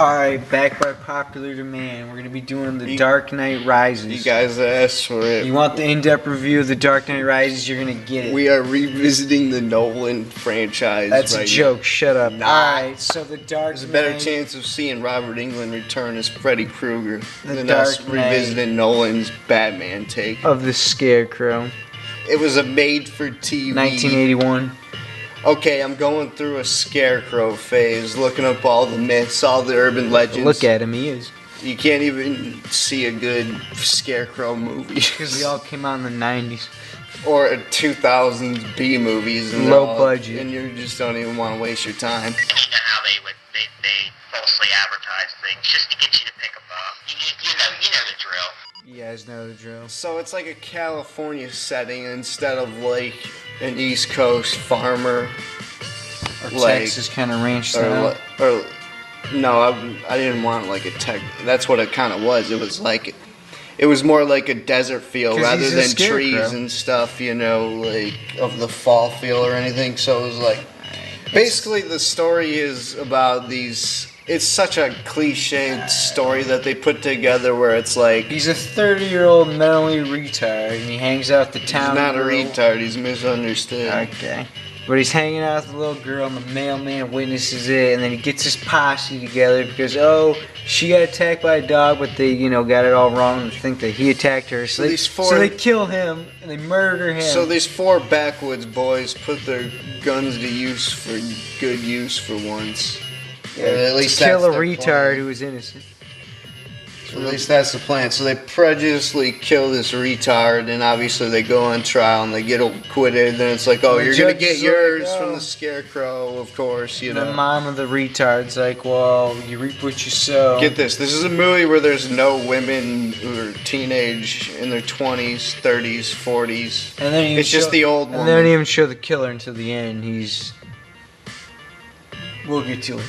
Alright, back by popular demand, we're going to be doing The Dark Knight Rises. You guys asked for it. You want the in-depth review of The Dark Knight Rises, you're going to get it. We are revisiting the Nolan franchise. That's right a joke, now. shut up. Nah. Alright, so The Dark There's a Knight... better chance of seeing Robert Englund return as Freddy Krueger than Dark us Knight revisiting Nolan's Batman take. of the Scarecrow. It was a made-for-TV... 1981. Okay, I'm going through a Scarecrow phase, looking up all the myths, all the urban legends. Look at him, he is. You can't even see a good Scarecrow movie. Because they all came out in the 90s. Or 2000s B movies. And low budget. And you just don't even want to waste your time. You know how they falsely advertise things just to get you to pick them up. You know the drill. You guys know the drill. So it's like a California setting instead of like an East Coast farmer. Or like, Texas kind of ranch style. Or no, I didn't want like a tech. That's what it kind of was. It was more like a desert feel rather than trees and stuff, you know, like of the fall feel or anything. So it was like, basically the story is about these. It's such a cliched story that they put together where it's like... He's a 30-year-old mentally retard, and he hangs out with the town He's not girl. a retard, he's misunderstood. Okay. But he's hanging out with the little girl, and the mailman witnesses it, and then he gets his posse together because, oh, she got attacked by a dog, but they, got it all wrong and think that he attacked her. So they kill him, and they murder him. So these four backwoods boys put their guns to use for good use for once. Yeah, at least to kill that's a their retard plan. who was innocent. At least that's the plan. So they prejudiciously kill this retard, and obviously they go on trial and they get acquitted. Then it's like, oh, The you're gonna judge get is yours like, from oh. the Scarecrow, of course. You The know. mom of the retard's like, well, you reap what you sow. Get this. This is a movie where there's no women who are teenage in their 20s, 30s, 40s. And then It's just the old woman. And they don't even show the killer until the end. We'll get to it.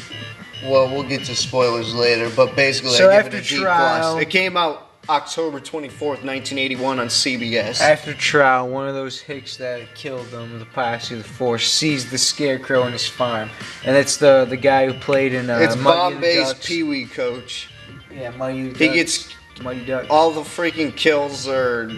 Well, we'll get to spoilers later, but basically, So I give after it a D+. trial- It came out October 24th, 1981 on CBS. After trial, one of those hicks that had killed them, the posse of the force, sees the Scarecrow in his farm. And it's the guy who played in It's Muddy Bombay's Ducks. Pee Wee coach. Yeah, Muddy Ducks. He gets Muddy Ducks. all the freaking kills are.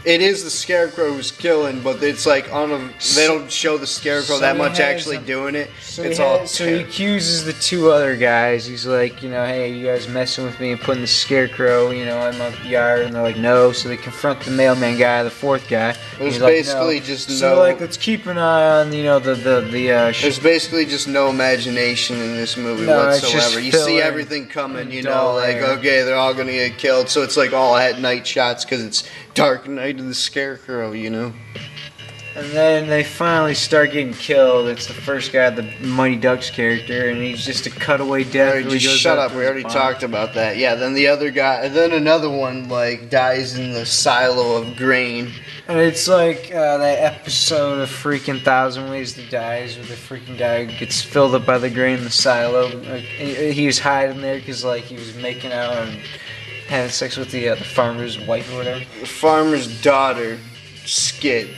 It is the Scarecrow who's killing, but it's like they don't show the Scarecrow So that he much has actually them- doing it. So it's he all. had- so he accuses the two other guys. He's like, hey, you guys messing with me and putting the Scarecrow, in my yard, and they're like, no. So they confront the mailman guy, the fourth guy. There's He's like, basically no. just So no. like, let's keep an eye on, There's basically just no imagination in this movie No, it's just whatsoever. You see filler everything coming, and like, dull air. okay, they're all gonna get killed. So it's like all at night shots because it's Dark Night of the Scarecrow, And then they finally start getting killed. It's the first guy, the Mighty Ducks character, and he's just a cutaway death. Alright, where he just goes shut out up. to We his already farm. talked about that. Yeah, then the other guy, and then another one dies in the silo of grain. And it's like that episode of freaking Thousand Ways to Die, where the freaking guy gets filled up by the grain in the silo. Like, he was hiding there because he was making out and having sex with the farmer's wife or whatever. The farmer's daughter, Skid.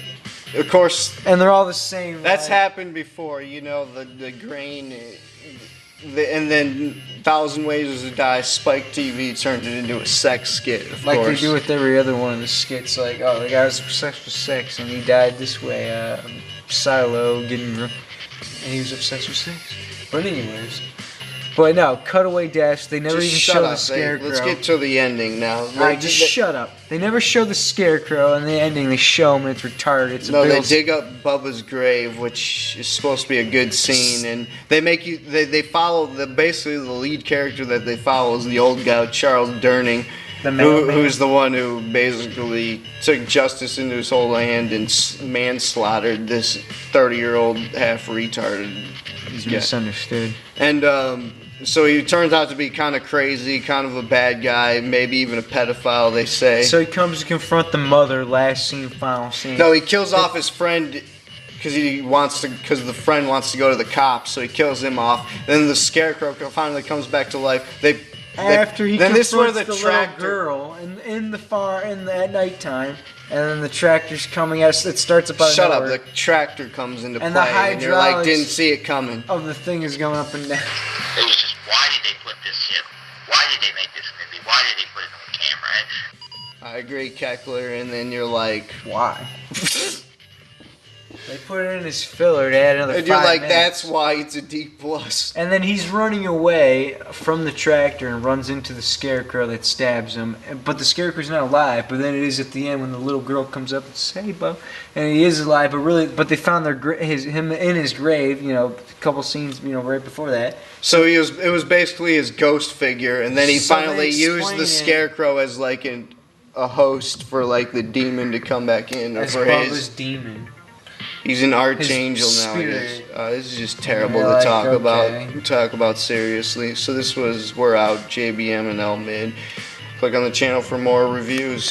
Of course, And they're all the same. that's happened before. The grain. And then Thousand Ways to Die, Spike TV turned it into a sex skit, of Like course. they do with every other one of the skits. Like, oh, the guy was obsessed with sex and he died this way. Silo getting drunk. And he was obsessed with sex. But anyways. But no, cutaway deaths. They never Just even shut show up, the Scarecrow. Let's get to the ending now. Alright, just shut up. They never show the Scarecrow, and the ending they show him, and it's retarded. It's a No, big they old dig up Bubba's grave, which is supposed to be a good scene, and they make you. They follow basically the lead character that they follow is the old guy Charles Durning, The mailman. who's the one who basically took justice into his whole hand and manslaughtered this 30-year-old half retarded. He's misunderstood. And so he turns out to be kind of crazy, kind of a bad guy, maybe even a pedophile, they say. So he comes to confront the mother, last scene, final scene. No, he kills off his friend because the friend wants to go to the cops, so he kills him off. Then the Scarecrow finally comes back to life. After he then confronts this is where the little tractor girl at nighttime, and then the tractor's coming at us. It starts about Shut up! The tractor comes into And the play, and you're like, hydraulics- didn't see it coming. of the thing is going up and down. It was just why did they put this, why did they make this movie? Why did they put it on camera? I agree, Keckler, and then you're like, why? They put it in as filler to add another 5 and you're like, minutes. that's why it's a D+. And then he's running away from the tractor and runs into the Scarecrow that stabs him. But the Scarecrow's not alive. But then it is at the end when the little girl comes up and says, "Hey, Bo," and he is alive. But they found him in his grave. A couple scenes right before that. So it was basically his ghost figure, and then he finally used the Scarecrow as like a host for like the demon to come back in, or As for his demon. He's an archangel now, I guess. This is just terrible to talk about seriously. So we're out, JBM and L Mid. Click on the channel for more reviews.